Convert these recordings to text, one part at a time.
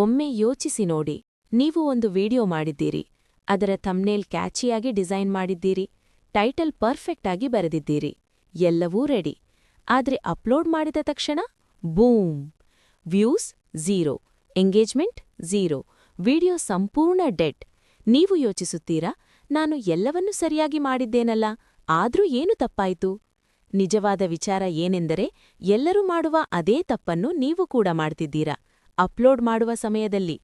ಒಮ್ಮೆ ಯೋಚಿಸಿ ನೋಡಿ, ನೀವು ಒಂದು ವಿಡಿಯೋ ಮಾಡಿದ್ದೀರಿ, ಅದರ ಥಂಬ್ನೇಲ್ ಕ್ಯಾಚಿಯಾಗಿ ಡಿಸೈನ್ ಮಾಡಿದ್ದೀರಿ, ಟೈಟಲ್ ಪರ್ಫೆಕ್ಟ್ ಆಗಿ ಬರೆದಿದ್ದೀರಿ, ಎಲ್ಲವೂ ರೆಡಿ. ಆದ್ರೆ ಅಪ್ಲೋಡ್ ಮಾಡಿದ ತಕ್ಷಣ boom! Views zero, engagement zero, video ಸಂಪೂರ್ಣ ಡೆಡ್. ನೀವು ಯೋಚಿಸುತ್ತೀರಾ, ನಾನು ಎಲ್ಲವನ್ನೂ ಸರಿಯಾಗಿ ಮಾಡಿದ್ದೇನಲ್ಲ, ಆದ್ರೂ ಏನು ತಪ್ಪಾಯಿತು? ನಿಜವಾದ ವಿಚಾರ ಏನೆಂದರೆ, ಎಲ್ಲರೂ ಮಾಡುವ ಅದೇ ತಪ್ಪನ್ನು ನೀವು ಕೂಡ ಮಾಡ್ತಿದ್ದೀರಾ. ಅಪ್ಲೋಡ್ ಮಾಡುವ ಸಮಯದಲ್ಲಿ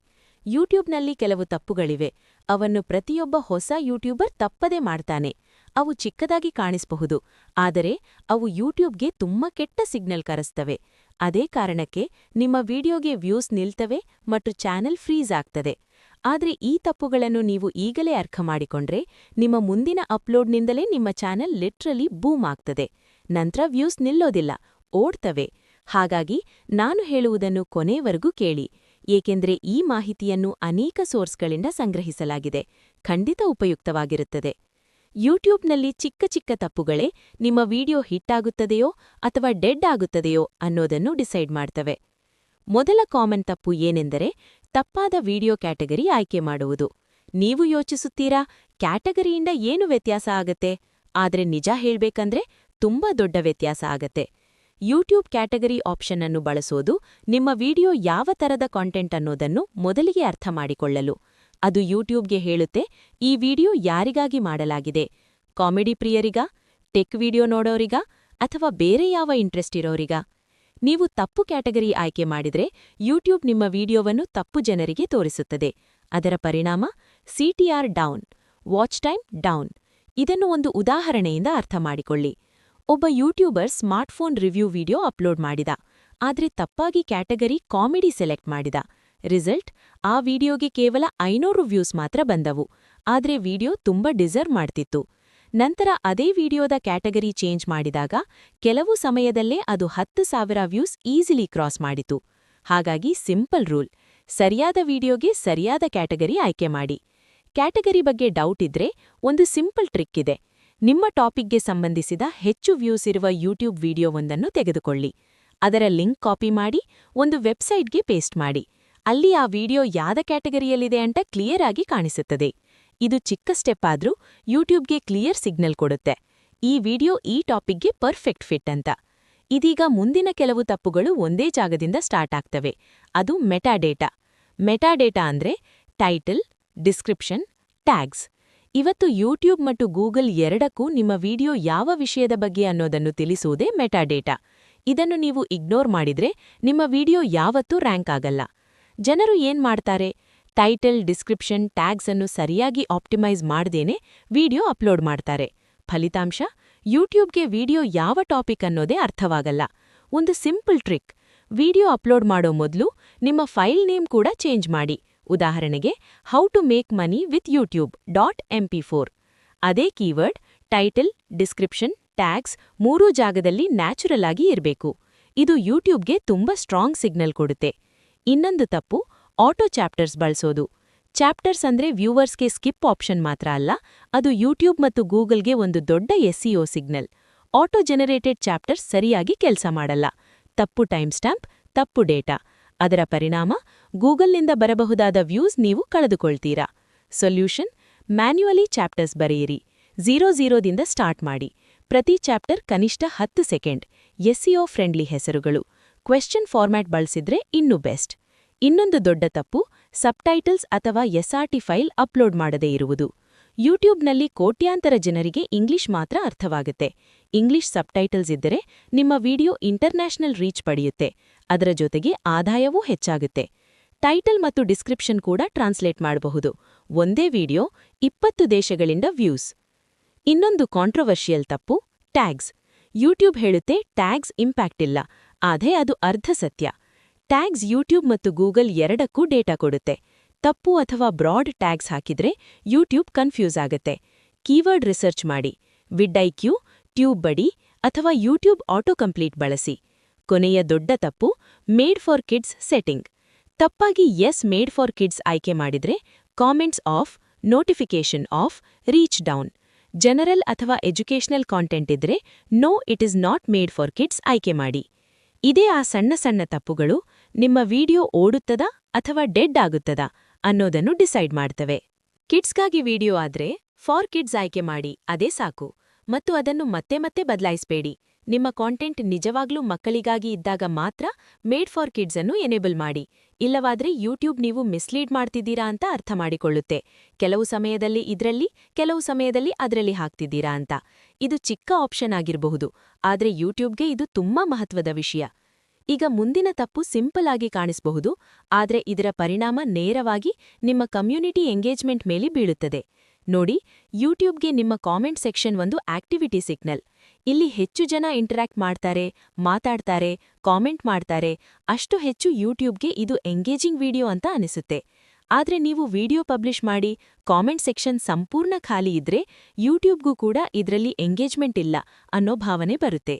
ಯೂಟ್ಯೂಬ್ನಲ್ಲಿ ಕೆಲವು ತಪ್ಪುಗಳಿವೆ. ಅವನ್ನು ಪ್ರತಿಯೊಬ್ಬ ಹೊಸ ಯೂಟ್ಯೂಬರ್ ತಪ್ಪದೇ ಮಾಡ್ತಾನೆ. ಅವು ಚಿಕ್ಕದಾಗಿ ಕಾಣಿಸಬಹುದು, ಆದರೆ ಅವು ಯೂಟ್ಯೂಬ್ಗೆ ತುಂಬಾ ಕೆಟ್ಟ ಸಿಗ್ನಲ್ ಕರೆಸ್ತವೆ. ಅದೇ ಕಾರಣಕ್ಕೆ ನಿಮ್ಮ ವಿಡಿಯೋಗೆ ವ್ಯೂಸ್ ನಿಲ್ತವೆ ಮತ್ತು ಚಾನೆಲ್ ಫ್ರೀಸ್ ಆಗ್ತದೆ. ಆದ್ರೆ ಈ ತಪ್ಪುಗಳನ್ನು ನೀವು ಈಗಲೇ ಅರ್ಥ ಮಾಡಿಕೊಂಡ್ರೆ, ನಿಮ್ಮ ಮುಂದಿನ ಅಪ್ಲೋಡ್ನಿಂದಲೇ ನಿಮ್ಮ ಚಾನೆಲ್ ಲಿಟ್ರಲಿ ಬೂಮ್ ಆಗ್ತದೆ. ನಂತರ ವ್ಯೂಸ್ ನಿಲ್ಲೋದಿಲ್ಲ, ಓಡ್ತವೆ. ಹಾಗಾಗಿ ನಾನು ಹೇಳುವುದನ್ನು ಕೊನೆವರೆಗೂ ಕೇಳಿ, ಏಕೆಂದ್ರೆ ಈ ಮಾಹಿತಿಯನ್ನು ಅನೇಕ ಸೋರ್ಸ್ಗಳಿಂದ ಸಂಗ್ರಹಿಸಲಾಗಿದೆ. ಖಂಡಿತ ಉಪಯುಕ್ತವಾಗಿರುತ್ತದೆ. ಯೂಟ್ಯೂಬ್ನಲ್ಲಿ ಚಿಕ್ಕ ಚಿಕ್ಕ ತಪ್ಪುಗಳೇ ನಿಮ್ಮ ವಿಡಿಯೋ ಹಿಟ್ ಆಗುತ್ತದೆಯೋ ಅಥವಾ ಡೆಡ್ ಆಗುತ್ತದೆಯೋ ಅನ್ನೋದನ್ನು ಡಿಸೈಡ್ ಮಾಡ್ತವೆ. ಮೊದಲ ಕಾಮನ್ ತಪ್ಪು ಏನೆಂದರೆ, ತಪ್ಪಾದ ವಿಡಿಯೋ ಕ್ಯಾಟಗರಿ ಆಯ್ಕೆ ಮಾಡುವುದು. ನೀವು ಯೋಚಿಸುತ್ತೀರಾ, ಕ್ಯಾಟಗರಿಯಿಂದ ಏನು ವ್ಯತ್ಯಾಸ ಆಗತ್ತೆ? ಆದ್ರೆ ನಿಜ ಹೇಳ್ಬೇಕಂದ್ರೆ ತುಂಬಾ ದೊಡ್ಡ ವ್ಯತ್ಯಾಸ ಆಗತ್ತೆ. ಯೂಟ್ಯೂಬ್ ಕ್ಯಾಟಗರಿ ಆಪ್ಷನ್ ಅನ್ನು ಬಳಸೋದು ನಿಮ್ಮ ವಿಡಿಯೋ ಯಾವ ತರದ ಕಾಂಟೆಂಟ್ ಅನ್ನೋದನ್ನು ಮೊದಲಿಗೆ ಅರ್ಥ ಮಾಡಿಕೊಳ್ಳಲು. ಅದು ಯೂಟ್ಯೂಬ್ಗೆ ಹೇಳುತ್ತೆ, ಈ ವಿಡಿಯೋ ಯಾರಿಗಾಗಿ ಮಾಡಲಾಗಿದೆ? ಕಾಮಿಡಿ ಪ್ರಿಯರಿಗಾ, ಟೆಕ್ ವಿಡಿಯೋ ನೋಡೋರಿಗಾ, ಅಥವಾ ಬೇರೆ ಯಾವ ಇಂಟ್ರೆಸ್ಟ್ ಇರೋರಿಗಾ? ನೀವು ತಪ್ಪು ಕ್ಯಾಟಗರಿ ಆಯ್ಕೆ ಮಾಡಿದ್ರೆ ಯೂಟ್ಯೂಬ್ ನಿಮ್ಮ ವಿಡಿಯೋವನ್ನು ತಪ್ಪು ಜನರಿಗೆ ತೋರಿಸುತ್ತದೆ. ಅದರ ಪರಿಣಾಮ CTR down, watch time down. ಇದನ್ನು ಒಂದು ಉದಾಹರಣೆಯಿಂದ ಅರ್ಥ ಮಾಡಿಕೊಳ್ಳಿ. ಒಬ್ಬ YouTuber smartphone review video upload ಮಾಡಿದ, ಆದ್ರೆ ತಪ್ಪಾಗಿ ಕ್ಯಾಟಗರಿ ಕಾಮಿಡಿ ಸೆಲೆಕ್ಟ್ ಮಾಡಿದ. ರಿಸಲ್ಟ್, ಆ ವಿಡಿಯೋಗೆ ಕೇವಲ 500 ವ್ಯೂಸ್ ಮಾತ್ರ ಬಂದವು, ಆದ್ರೆ ವಿಡಿಯೋ ತುಂಬಾ ಡಿಸರ್ವ್ ಮಾಡ್ತಿತ್ತು. ನಂತರ ಅದೇ ವಿಡಿಯೋದ ಕ್ಯಾಟಗರಿ ಚೇಂಜ್ ಮಾಡಿದಾಗ ಕೆಲವು ಸಮಯದಲ್ಲೇ ಅದು 10,000 ವ್ಯೂಸ್ ಈಸಿಲಿ ಕ್ರಾಸ್ ಮಾಡಿತು. ಹಾಗಾಗಿ ಸಿಂಪಲ್ ರೂಲ್, ಸರಿಯಾದ ವಿಡಿಯೋಗೆ ಸರಿಯಾದ ಕ್ಯಾಟಗರಿ ಆಯ್ಕೆ ಮಾಡಿ. ಕ್ಯಾಟಗರಿ ಬಗ್ಗೆ ಡೌಟ್ ಇದ್ರೆ ಒಂದು ಸಿಂಪಲ್ ಟ್ರಿಕ್ ಇದೆ. ನಿಮ್ಮ ಟಾಪಿಕ್ಗೆ ಸಂಬಂಧಿಸಿದ ಹೆಚ್ಚು ವ್ಯೂಸ್ ಇರುವ ಯೂಟ್ಯೂಬ್ ವಿಡಿಯೋವೊಂದನ್ನು ತೆಗೆದುಕೊಳ್ಳಿ. ಅದರ ಲಿಂಕ್ ಕಾಪಿ ಮಾಡಿ ಒಂದು ವೆಬ್ಸೈಟ್ಗೆ ಪೇಸ್ಟ್ ಮಾಡಿ. ಅಲ್ಲಿ ಆ ವಿಡಿಯೋ ಯಾದ ಕ್ಯಾಟಗರಿಯಲ್ಲಿದೆ ಅಂತ ಕ್ಲಿಯರ್ ಆಗಿ ಕಾಣಿಸುತ್ತದೆ. ಇದು ಚಿಕ್ಕ ಸ್ಟೆಪ್ ಆದ್ರೂ ಯೂಟ್ಯೂಬ್ಗೆ ಕ್ಲಿಯರ್ ಸಿಗ್ನಲ್ ಕೊಡುತ್ತೆ, ಈ ವಿಡಿಯೋ ಈ ಟಾಪಿಕ್ಗೆ ಪರ್ಫೆಕ್ಟ್ ಫಿಟ್ ಅಂತ. ಇದೀಗ ಮುಂದಿನ ಕೆಲವು ತಪ್ಪುಗಳು ಒಂದೇ ಜಾಗದಿಂದ ಸ್ಟಾರ್ಟ್ ಆಗ್ತವೆ. ಅದು ಮೆಟಾಡೇಟಾ. ಮೆಟಾಡೇಟಾ ಅಂದ್ರೆ ಟೈಟಲ್, ಡಿಸ್ಕ್ರಿಪ್ಷನ್, ಟ್ಯಾಗ್ಸ್. ಇವತ್ತು ಯೂಟ್ಯೂಬ್ ಮತ್ತು ಗೂಗಲ್ ಎರಡಕ್ಕೂ ನಿಮ್ಮ ವಿಡಿಯೋ ಯಾವ ವಿಷಯದ ಬಗ್ಗೆ ಅನ್ನೋದನ್ನು ತಿಳಿಸುವುದೇ ಮೆಟಾಡೇಟಾ. ಇದನ್ನು ನೀವು ಇಗ್ನೋರ್ ಮಾಡಿದ್ರೆ ನಿಮ್ಮ ವಿಡಿಯೋ ಯಾವತ್ತೂ ರ್ಯಾಂಕ್ ಆಗಲ್ಲ. ಜನರು ಏನ್ ಮಾಡ್ತಾರೆ, ಟೈಟಲ್, ಡಿಸ್ಕ್ರಿಪ್ಷನ್, ಟ್ಯಾಗ್ಸ್ ಅನ್ನು ಸರಿಯಾಗಿ ಆಪ್ಟಿಮೈಸ್ ಮಾಡ್ದೇನೆ ವಿಡಿಯೋ ಅಪ್ಲೋಡ್ ಮಾಡ್ತಾರೆ. ಫಲಿತಾಂಶ, ಯೂಟ್ಯೂಬ್ಗೆ ವಿಡಿಯೋ ಯಾವ ಟಾಪಿಕ್ ಅನ್ನೋದೇ ಅರ್ಥವಾಗಲ್ಲ. ಒಂದು ಸಿಂಪಲ್ ಟ್ರಿಕ್, ವಿಡಿಯೋ ಅಪ್ಲೋಡ್ ಮಾಡೋ ಮೊದಲು ನಿಮ್ಮ ಫೈಲ್ ನೇಮ್ ಕೂಡ ಚೇಂಜ್ ಮಾಡಿ. ಉದಾಹರಣೆಗೆ, how to make money with YouTube .mp4. ಅದೇ ಕೀವರ್ಡ್, ಟೈಟಲ್, ಡಿಸ್ಕ್ರಿಪ್ಷನ್, ಟ್ಯಾಗ್ಸ್ ಮೂರೂ ಜಾಗದಲ್ಲಿ ನ್ಯಾಚುರಲ್ ಆಗಿ ಇರಬೇಕು. ಇದು ಯೂಟ್ಯೂಬ್ಗೆ ತುಂಬಾ ಸ್ಟ್ರಾಂಗ್ ಸಿಗ್ನಲ್ ಕೊಡುತ್ತೆ. ಇನ್ನೊಂದು ತಪ್ಪು, ಆಟೋ ಚಾಪ್ಟರ್ಸ್ ಬಳಸೋದು. ಚಾಪ್ಟರ್ಸ್ ಅಂದ್ರೆ ವ್ಯೂವರ್ಸ್ಗೆ ಸ್ಕಿಪ್ ಆಪ್ಷನ್ ಮಾತ್ರ ಅಲ್ಲ, ಅದು ಯೂಟ್ಯೂಬ್ ಮತ್ತು ಗೂಗಲ್ಗೆ ಒಂದು ದೊಡ್ಡ SEO signal. Auto generated chapters ಸರಿಯಾಗಿ ಕೆಲಸ ಮಾಡಲ್ಲ. ತಪ್ಪು ಟೈಮ್ ಸ್ಟ್ಯಾಂಪ್, ತಪ್ಪು ಡೇಟಾ. ಅದರ ಪರಿಣಾಮ, ಗೂಗಲ್ನಿಂದ ಬರಬಹುದಾದ ವ್ಯೂಸ್ ನೀವು ಕಳೆದುಕೊಳ್ತೀರಾ. ಸೊಲ್ಯೂಷನ್, ಮ್ಯಾನ್ಯುಯಲಿ ಚಾಪ್ಟರ್ಸ್ ಬರೆಯಿರಿ. 00ದಿಂದ ಸ್ಟಾರ್ಟ್ ಮಾಡಿ. ಪ್ರತಿ ಚಾಪ್ಟರ್ ಕನಿಷ್ಠ 10 ಸೆಕೆಂಡ್. SEO ಫ್ರೆಂಡ್ಲಿ ಹೆಸರುಗಳು. ಕ್ವೆಶ್ಚನ್ ಫಾರ್ಮ್ಯಾಟ್ ಬಳಸಿದ್ರೆ ಇನ್ನೂ ಬೆಸ್ಟ್. ಇನ್ನೊಂದು ದೊಡ್ಡ ತಪ್ಪು, ಸಬ್ಟೈಟಲ್ಸ್ ಅಥವಾ SRT ಫೈಲ್ ಅಪ್ಲೋಡ್ ಮಾಡದೇ ಇರುವುದು. ಯೂಟ್ಯೂಬ್ನಲ್ಲಿ ಕೋಟ್ಯಾಂತರ ಜನರಿಗೆ ಇಂಗ್ಲಿಷ್ ಮಾತ್ರ ಅರ್ಥವಾಗುತ್ತೆ. ಇಂಗ್ಲಿಷ್ ಸಬ್ಟೈಟಲ್ಸ್ ಇದ್ದರೆ ನಿಮ್ಮ ವಿಡಿಯೋ ಇಂಟರ್ನ್ಯಾಷನಲ್ ರೀಚ್ ಪಡೆಯುತ್ತೆ. ಅದರ ಜೊತೆಗೆ ಆದಾಯವೂ ಹೆಚ್ಚಾಗುತ್ತೆ. ಟೈಟಲ್ ಮತ್ತು ಡಿಸ್ಕ್ರಿಪ್ಷನ್ ಕೂಡ ಟ್ರಾನ್ಸ್ಲೇಟ್ ಮಾಡಬಹುದು. ಒಂದೇ ವಿಡಿಯೋ 20 ದೇಶಗಳಿಂದ ವ್ಯೂಸ್. ಇನ್ನೊಂದು ಕಾಂಟ್ರವರ್ಷಿಯಲ್ ತಪ್ಪು, ಟ್ಯಾಗ್ಸ್. ಯೂಟ್ಯೂಬ್ ಹೇಳುತ್ತೆ ಟ್ಯಾಗ್ಸ್ ಇಂಪ್ಯಾಕ್ಟ್ ಇಲ್ಲ, ಆದ್ರೆ ಅದು ಅರ್ಧ ಸತ್ಯ. ಟ್ಯಾಗ್ಸ್ ಯೂಟ್ಯೂಬ್ ಮತ್ತು ಗೂಗಲ್ ಎರಡಕ್ಕೂ ಡೇಟಾ ಕೊಡುತ್ತೆ. ತಪ್ಪು ಅಥವಾ ಬ್ರಾಡ್ ಟ್ಯಾಗ್ಸ್ ಹಾಕಿದ್ರೆ ಯೂಟ್ಯೂಬ್ ಕನ್ಫ್ಯೂಸ್ ಆಗತ್ತೆ. ಕೀವರ್ಡ್ ರಿಸರ್ಚ್ ಮಾಡಿ. ವಿಡ್ಐಕ್ಯೂ, ಟ್ಯೂಬ್ ಬಡಿ ಅಥವಾ ಯೂಟ್ಯೂಬ್ ಆಟೋ ಕಂಪ್ಲೀಟ್ ಬಳಸಿ. ಕೊನೆಯ ದೊಡ್ಡ ತಪ್ಪು, ಮೇಡ್ ಫಾರ್ ಕಿಡ್ಸ್ ಸೆಟ್ಟಿಂಗ್. ತಪ್ಪಾಗಿ ಎಸ್ ಮೇಡ್ ಫಾರ್ ಕಿಡ್ಸ್ ಆಯ್ಕೆ ಮಾಡಿದ್ರೆ comments off, notification off, reach down. General ಅಥವಾ ಎಜುಕೇಷನಲ್ ಕಾಂಟೆಂಟ್ ಇದ್ರೆ no it is not made for kids ಆಯ್ಕೆ ಮಾಡಿ. ಇದೇ ಆ ಸಣ್ಣ ಸಣ್ಣ ತಪ್ಪುಗಳು ನಿಮ್ಮ ವಿಡಿಯೋ ಓಡುತ್ತದಾ ಅಥವಾ ಡೆಡ್ ಆಗುತ್ತದಾ ಅನ್ನೋದನ್ನು ಡಿಸೈಡ್ ಮಾಡ್ತವೆ. ಕಿಡ್ಸ್ಗಾಗಿ ವಿಡಿಯೋ ಆದ್ರೆ ಫಾರ್ ಕಿಡ್ಸ್ ಆಯ್ಕೆ ಮಾಡಿ, ಅದೇ ಸಾಕು. ಮತ್ತು ಅದನ್ನು ಮತ್ತೆ ಮತ್ತೆ ಬದಲಾಯಿಸಬೇಡಿ. ನಿಮ್ಮ ಕಾಂಟೆಂಟ್ ನಿಜವಾಗ್ಲೂ ಮಕ್ಕಳಿಗಾಗಿ ಇದ್ದಾಗ ಮಾತ್ರ ಮೇಡ್ ಫಾರ್ ಕಿಡ್ಸ್ ಅನ್ನು ಎನೇಬಲ್ ಮಾಡಿ. ಇಲ್ಲವಾದ್ರೆ ಯೂಟ್ಯೂಬ್ ನೀವು ಮಿಸ್ಲೀಡ್ ಮಾಡ್ತಿದ್ದೀರಾ ಅಂತ ಅರ್ಥ ಮಾಡಿಕೊಳ್ಳುತ್ತೆ. ಕೆಲವು ಸಮಯದಲ್ಲಿ ಇದ್ರಲ್ಲಿ, ಕೆಲವು ಸಮಯದಲ್ಲಿ ಅದರಲ್ಲಿ ಹಾಕ್ತಿದ್ದೀರಾ ಅಂತ. ಇದು ಚಿಕ್ಕ ಆಪ್ಷನ್ ಆಗಿರಬಹುದು, ಆದ್ರೆ ಯೂಟ್ಯೂಬ್ಗೆ ಇದು ತುಂಬಾ ಮಹತ್ವದ ವಿಷಯ. ಈಗ ಮುಂದಿನ ತಪ್ಪು ಸಿಂಪಲ್ ಆಗಿ ಕಾಣಿಸಬಹುದು, ಆದ್ರೆ ಇದರ ಪರಿಣಾಮ ನೇರವಾಗಿ ನಿಮ್ಮ ಕಮ್ಯುನಿಟಿ ಎಂಗೇಜ್ಮೆಂಟ್ ಮೇಲೆ ಬೀಳುತ್ತದೆ. ನೋಡಿ, ಯೂಟ್ಯೂಬ್ಗೆ ನಿಮ್ಮ ಕಾಮೆಂಟ್ ಸೆಕ್ಷನ್ ಒಂದು ಆಕ್ಟಿವಿಟಿ ಸಿಗ್ನಲ್. ಇಲ್ಲಿ ಹೆಚ್ಚು ಜನ ಇಂಟರಾಕ್ಟ್ ಮಾಡ್ತಾರೆ, ಮಾತಾಡ್ತಾರೆ, ಕಾಮೆಂಟ್ ಮಾಡ್ತಾರೆ, ಅಷ್ಟು ಹೆಚ್ಚು ಯೂಟ್ಯೂಬ್ಗೆ ಇದು ಎಂಗೇಜಿಂಗ್ ವಿಡಿಯೋ ಅಂತ ಅನಿಸುತ್ತೆ. ಆದ್ರೆ ನೀವು ವಿಡಿಯೋ ಪಬ್ಲಿಷ್ ಮಾಡಿ ಕಾಮೆಂಟ್ ಸೆಕ್ಷನ್ ಸಂಪೂರ್ಣ ಖಾಲಿ ಇದ್ರೆ ಯೂಟ್ಯೂಬ್ಗೂ ಕೂಡ ಇದರಲ್ಲಿ ಎಂಗೇಜ್ಮೆಂಟ್ ಇಲ್ಲ ಅನ್ನೋ ಭಾವನೆ ಬರುತ್ತೆ.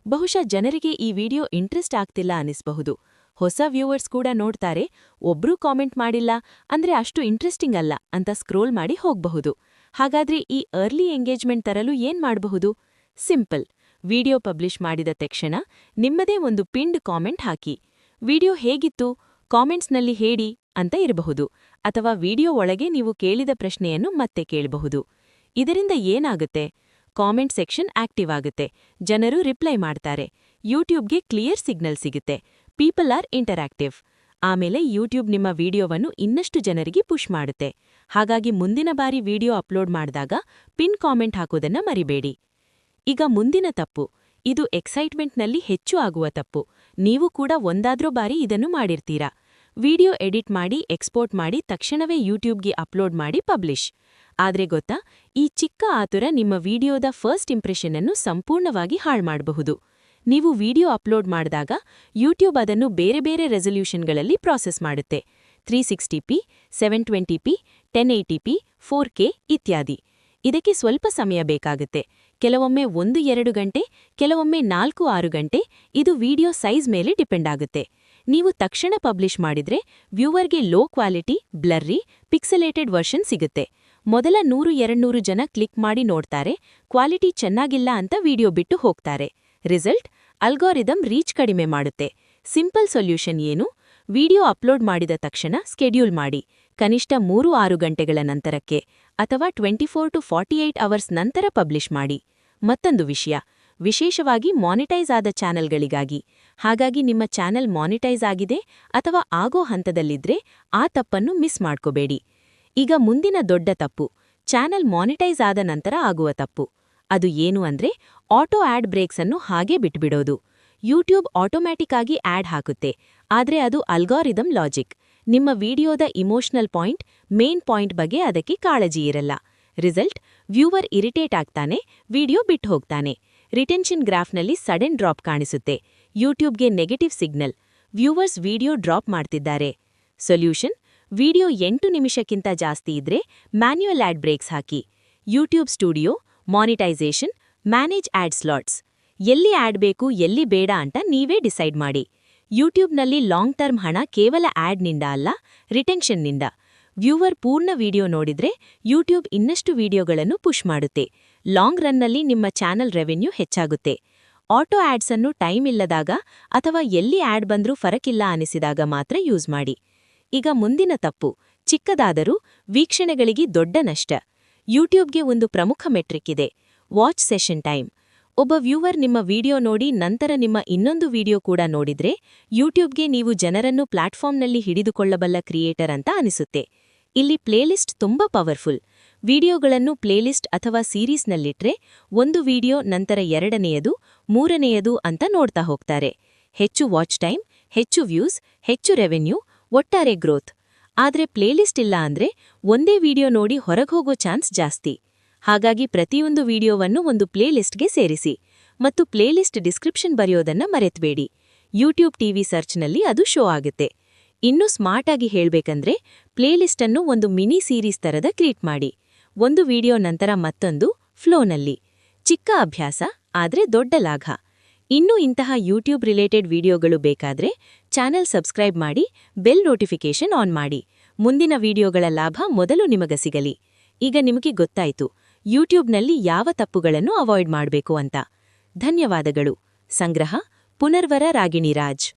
ಬಹುಶಃ ಜನರಿಗೆ ಈ ವಿಡಿಯೋ ಇಂಟ್ರೆಸ್ಟ್ ಆಗ್ತಿಲ್ಲ ಅನಿಸಬಹುದು. ಹೊಸ ವ್ಯೂವರ್ಸ್ ಕೂಡ ನೋಡ್ತಾರೆ, ಒಬ್ರೂ ಕಾಮೆಂಟ್ ಮಾಡಿಲ್ಲ ಅಂದ್ರೆ ಅಷ್ಟು ಇಂಟ್ರೆಸ್ಟಿಂಗ್ ಅಲ್ಲ ಅಂತ ಸ್ಕ್ರೋಲ್ ಮಾಡಿ ಹೋಗ್ಬಹುದು. ಹಾಗಾದ್ರೆ ಈ ಅರ್ಲಿ ಎಂಗೇಜ್ಮೆಂಟ್ ತರಲು ಏನ್ ಮಾಡಬಹುದು? ಸಿಂಪಲ್. ವಿಡಿಯೋ ಪಬ್ಲಿಷ್ ಮಾಡಿದ ತಕ್ಷಣ ನಿಮ್ಮದೇ ಒಂದು ಪಿನ್ಡ್ ಕಾಮೆಂಟ್ ಹಾಕಿ. ವಿಡಿಯೋ ಹೇಗಿತ್ತು? ಕಾಮೆಂಟ್ಸ್ನಲ್ಲಿ ಹೇಳಿ ಅಂತ ಇರಬಹುದು. ಅಥವಾ ವಿಡಿಯೋ ಒಳಗೆ ನೀವು ಕೇಳಿದ ಪ್ರಶ್ನೆಯನ್ನು ಮತ್ತೆ ಕೇಳಬಹುದು. ಇದರಿಂದ ಏನಾಗುತ್ತೆ? ಕಾಮೆಂಟ್ ಸೆಕ್ಷನ್ ಆಕ್ಟಿವ್ ಆಗುತ್ತೆ, ಜನರು ರಿಪ್ಲೈ ಮಾಡ್ತಾರೆ, ಯೂಟ್ಯೂಬ್ಗೆ ಕ್ಲಿಯರ್ ಸಿಗ್ನಲ್ ಸಿಗುತ್ತೆ, ಪೀಪಲ್ ಆರ್ ಇಂಟರಾಕ್ಟಿವ್. ಆಮೇಲೆ ಯೂಟ್ಯೂಬ್ ನಿಮ್ಮ ವಿಡಿಯೋವನ್ನು ಇನ್ನಷ್ಟು ಜನರಿಗೆ ಪುಷ್ ಮಾಡುತ್ತೆ. ಹಾಗಾಗಿ ಮುಂದಿನ ಬಾರಿ ವಿಡಿಯೋ ಅಪ್ಲೋಡ್ ಮಾಡಿದಾಗ ಪಿನ್ ಕಾಮೆಂಟ್ ಹಾಕೋದನ್ನ ಮರಿಬೇಡಿ. ಈಗ ಮುಂದಿನ ತಪ್ಪು. ಇದು ಎಕ್ಸೈಟ್ಮೆಂಟ್ನಲ್ಲಿ ಹೆಚ್ಚು ಆಗುವ ತಪ್ಪು. ನೀವು ಕೂಡ ಒಂದಾದ್ರೂ ಬಾರಿ ಇದನ್ನು ಮಾಡಿರ್ತೀರಾ. ವಿಡಿಯೋ ಎಡಿಟ್ ಮಾಡಿ, ಎಕ್ಸ್ಪೋರ್ಟ್ ಮಾಡಿ ತಕ್ಷಣವೇ ಯೂಟ್ಯೂಬ್ಗೆ ಅಪ್ಲೋಡ್ ಮಾಡಿ ಪಬ್ಲಿಷ್. ಆದ್ರೆ ಗೊತ್ತಾ, ಈ ಚಿಕ್ಕ ಆತುರ ನಿಮ್ಮ ವಿಡಿಯೋದ ಫಸ್ಟ್ ಇಂಪ್ರೆಷನ್ ಅನ್ನು ಸಂಪೂರ್ಣವಾಗಿ ಹಾಳ್ಮಾಡಬಹುದು. ನೀವು ವಿಡಿಯೋ ಅಪ್ಲೋಡ್ ಮಾಡಿದಾಗ ಯೂಟ್ಯೂಬ್ ಅದನ್ನು ಬೇರೆ ಬೇರೆ ರೆಸಲ್ಯೂಷನ್ಗಳಲ್ಲಿ ಪ್ರಾಸೆಸ್ ಮಾಡುತ್ತೆ. 360p, 720p, 1080p, 4K ಇತ್ಯಾದಿ. ಇದಕ್ಕೆ ಸ್ವಲ್ಪ ಸಮಯ ಬೇಕಾಗುತ್ತೆ. ಕೆಲವೊಮ್ಮೆ 1-2 ಗಂಟೆ, ಕೆಲವೊಮ್ಮೆ 4-6 ಗಂಟೆ. ಇದು ವಿಡಿಯೋ ಸೈಜ್ ಮೇಲೆ ಡಿಪೆಂಡ್ ಆಗುತ್ತೆ. ನೀವು ತಕ್ಷಣ ಪಬ್ಲಿಷ್ ಮಾಡಿದ್ರೆ ವ್ಯೂವರ್ಗೆ ಲೋ ಕ್ವಾಲಿಟಿ, ಬ್ಲರ್ರಿ, ಪಿಕ್ಸೆಲೇಟೆಡ್ ವರ್ಷನ್ ಸಿಗುತ್ತೆ. ಮೊದಲ 100-200 ಜನ ಕ್ಲಿಕ್ ಮಾಡಿ ನೋಡ್ತಾರೆ, ಕ್ವಾಲಿಟಿ ಚೆನ್ನಾಗಿಲ್ಲ ಅಂತ ವಿಡಿಯೋ ಬಿಟ್ಟು ಹೋಗ್ತಾರೆ. ರಿಸಲ್ಟ್? ಅಲ್ಗಾರಿದಮ್ ರೀಚ್ ಕಡಿಮೆ ಮಾಡುತ್ತೆ. ಸಿಂಪಲ್ ಸೊಲ್ಯೂಷನ್ ಏನು? ವಿಡಿಯೋ ಅಪ್ಲೋಡ್ ಮಾಡಿದ ತಕ್ಷಣ ಸ್ಕೆಡ್ಯೂಲ್ ಮಾಡಿ, ಕನಿಷ್ಠ 3-6 ಗಂಟೆಗಳ ನಂತರಕ್ಕೆ, ಅಥವಾ 24-48 ಅವರ್ಸ್ ನಂತರ ಪಬ್ಲಿಷ್ ಮಾಡಿ. ಮತ್ತೊಂದು ವಿಷಯ, ವಿಶೇಷವಾಗಿ ಮಾನಿಟೈಸ್ ಆದ ಚಾನೆಲ್ಗಳಿಗಾಗಿ. ಹಾಗಾಗಿ ನಿಮ್ಮ ಚಾನೆಲ್ ಮಾನಿಟೈಸ್ ಆಗಿದೆ ಅಥವಾ ಆಗೋ ಹಂತದಲ್ಲಿದ್ರೆ ಆ ತಪ್ಪನ್ನು ಮಿಸ್ ಮಾಡ್ಕೋಬೇಡಿ. ಈಗ ಮುಂದಿನ ದೊಡ್ಡ ತಪ್ಪು, ಚಾನೆಲ್ ಮಾನಿಟೈಸ್ ಆದ ನಂತರ ಆಗುವ ತಪ್ಪು. ಅದು ಏನು ಅಂದ್ರೆ ಆಟೋ ಆಡ್ ಬ್ರೇಕ್ಸ್ ಅನ್ನು ಹಾಗೆ ಬಿಟ್ಬಿಡೋದು. ಯೂಟ್ಯೂಬ್ ಆಟೋಮ್ಯಾಟಿಕ್ ಆಗಿ ಆಡ್ ಹಾಕುತ್ತೆ, ಆದ್ರೆ ಅದು ಅಲ್ಗಾರಿದಮ್ ಲಾಜಿಕ್. ನಿಮ್ಮ ವಿಡಿಯೋದ ಇಮೋಷನಲ್ ಪಾಯಿಂಟ್, ಮೇನ್ ಪಾಯಿಂಟ್ ಬಗ್ಗೆ ಅದಕ್ಕೆ ಕಾಳಜಿ ಇರಲ್ಲ. ರಿಸಲ್ಟ್? ವ್ಯೂವರ್ ಇರಿಟೇಟ್ ಆಗ್ತಾನೆ, ವಿಡಿಯೋ ಬಿಟ್ಟು ಹೋಗ್ತಾನೆ. ರಿಟೆನ್ಷನ್ ಗ್ರಾಫ್ನಲ್ಲಿ ಸಡನ್ ಡ್ರಾಪ್ ಕಾಣಿಸುತ್ತೆ. ಯೂಟ್ಯೂಬ್ಗೆ negative signal, viewers video drop ಮಾಡ್ತಿದ್ದಾರೆ. ಸೊಲ್ಯೂಷನ್? ವಿಡಿಯೋ 8 ನಿಮಿಷಕ್ಕಿಂತ ಜಾಸ್ತಿ ಇದ್ರೆ ಮ್ಯಾನ್ಯುಯಲ್ ಆಡ್ ಬ್ರೇಕ್ಸ್ ಹಾಕಿ. YouTube Studio, monetization, manage ad slots. ಎಲ್ಲಿ ಆಡ್ ಬೇಕು, ಎಲ್ಲಿ ಬೇಡ ಅಂತ ನೀವೇ ಡಿಸೈಡ್ ಮಾಡಿ. ಯೂಟ್ಯೂಬ್ನಲ್ಲಿ ಲಾಂಗ್ ಟರ್ಮ್ ಹಣ ಕೇವಲ ಆಡ್ನಿಂದ ಅಲ್ಲ, ರಿಟೆನ್ಷನ್ನಿಂದ. ವ್ಯೂವರ್ ಪೂರ್ಣ ವಿಡಿಯೋ ನೋಡಿದ್ರೆ ಯೂಟ್ಯೂಬ್ ಇನ್ನಷ್ಟು ವಿಡಿಯೋಗಳನ್ನು ಪುಷ್ ಮಾಡುತ್ತೆ. ಲಾಂಗ್ ರನ್ನಲ್ಲಿ ನಿಮ್ಮ ಚಾನಲ್ ರೆವೆನ್ಯೂ ಹೆಚ್ಚಾಗುತ್ತೆ. ಆಟೋ ಆಡ್ಸ್ ಅನ್ನು ಟೈಮ್ ಇಲ್ಲದಾಗ ಅಥವಾ ಎಲ್ಲಿ ಆಡ್ ಬಂದ್ರೂ ಫರಕಿಲ್ಲ ಅನಿಸಿದಾಗ ಮಾತ್ರ ಯೂಸ್ ಮಾಡಿ. ಈಗ ಮುಂದಿನ ತಪ್ಪು, ಚಿಕ್ಕದಾದರೂ ವೀಕ್ಷಣೆಗಳಿಗೆ ದೊಡ್ಡ ನಷ್ಟ. ಯೂಟ್ಯೂಬ್ಗೆ ಒಂದು ಪ್ರಮುಖ ಮೆಟ್ರಿಕ್ ಇದೆ, ವಾಚ್ ಸೆಷನ್ ಟೈಮ್. ಒಬ್ಬ ವ್ಯೂವರ್ ನಿಮ್ಮ ವಿಡಿಯೋ ನೋಡಿ ನಂತರ ನಿಮ್ಮ ಇನ್ನೊಂದು ವಿಡಿಯೋ ಕೂಡ ನೋಡಿದ್ರೆ ಯೂಟ್ಯೂಬ್ಗೆ ನೀವು ಜನರನ್ನು ಪ್ಲಾಟ್ಫಾರ್ಮ್ನಲ್ಲಿ ಹಿಡಿದುಕೊಳ್ಳಬಲ್ಲ ಕ್ರಿಯೇಟರ್ ಅಂತ ಅನಿಸುತ್ತೆ. ಇಲ್ಲಿ ಪ್ಲೇಲಿಸ್ಟ್ ತುಂಬಾ ಪವರ್ಫುಲ್. ವಿಡಿಯೋಗಳನ್ನು ಪ್ಲೇಲಿಸ್ಟ್ ಅಥವಾ ಸೀರೀಸ್ನಲ್ಲಿಟ್ರೆ ಒಂದು ವಿಡಿಯೋ ನಂತರ 2ನೇಯದು, 3ನೇಯದು ಅಂತ ನೋಡ್ತಾ ಹೋಗ್ತಾರೆ. ಹೆಚ್ಚು ವಾಚ್ ಟೈಮ್, ಹೆಚ್ಚು ವ್ಯೂಸ್, ಹೆಚ್ಚು ರೆವೆನ್ಯೂ, ಒಟ್ಟಾರೆ ಗ್ರೋತ್. ಆದ್ರೆ ಪ್ಲೇಲಿಸ್ಟ್ ಇಲ್ಲ ಅಂದ್ರೆ ಒಂದೇ ವಿಡಿಯೋ ನೋಡಿ ಹೊರಗೋಗೋ ಚಾನ್ಸ್ ಜಾಸ್ತಿ. ಹಾಗಾಗಿ ಪ್ರತಿಯೊಂದು ವಿಡಿಯೋವನ್ನು ಒಂದು ಪ್ಲೇಲಿಸ್ಟ್ಗೆ ಸೇರಿಸಿ ಮತ್ತು ಪ್ಲೇಲಿಸ್ಟ್ ಡಿಸ್ಕ್ರಿಪ್ಷನ್ ಬರೆಯೋದನ್ನ ಮರೆತಬೇಡಿ. ಯೂಟ್ಯೂಬ್ ಟಿವಿ ಸರ್ಚ್ನಲ್ಲಿ ಅದು ಶೋ ಆಗುತ್ತೆ. ಇನ್ನೂ ಸ್ಮಾರ್ಟ್ ಆಗಿ ಹೇಳ್ಬೇಕಂದ್ರೆ ಪ್ಲೇಲಿಸ್ಟ್ ಅನ್ನು ಒಂದು ಮಿನಿ ಸೀರೀಸ್ ತರದ ಕ್ರಿಯೇಟ್ ಮಾಡಿ. ಒಂದು ವಿಡಿಯೋ ನಂತರ ಮತ್ತೊಂದು, ಫ್ಲೋನಲ್ಲಿ. ಚಿಕ್ಕ ಅಭ್ಯಾಸ, ಆದ್ರೆ ದೊಡ್ಡ ಲಾಭ. ಇನ್ನೂ ಇಂತಹ ಯೂಟ್ಯೂಬ್ ರಿಲೇಟೆಡ್ ವಿಡಿಯೋಗಳು ಬೇಕಾದ್ರೆ ಚಾನೆಲ್ ಸಬ್ಸ್ಕ್ರೈಬ್ ಮಾಡಿ, ಬೆಲ್ ನೋಟಿಫಿಕೇಶನ್ ಆನ್ ಮಾಡಿ. ಮುಂದಿನ ವಿಡಿಯೋಗಳ ಲಾಭ ಮೊದಲು ನಿಮಗೆ ಸಿಗಲಿ. ಈಗ ನಿಮಗೆ ಗೊತ್ತಾಯ್ತು ಯೂಟ್ಯೂಬ್ನಲ್ಲಿ ಯಾವ ತಪ್ಪುಗಳನ್ನು ಅವಾಯ್ಡ್ ಮಾಡಬೇಕು ಅಂತ. ಧನ್ಯವಾದಗಳು. ಸಂಗ್ರಹ: ಪುನರ್ವರ ರಾಗಿಣಿರಾಜ್.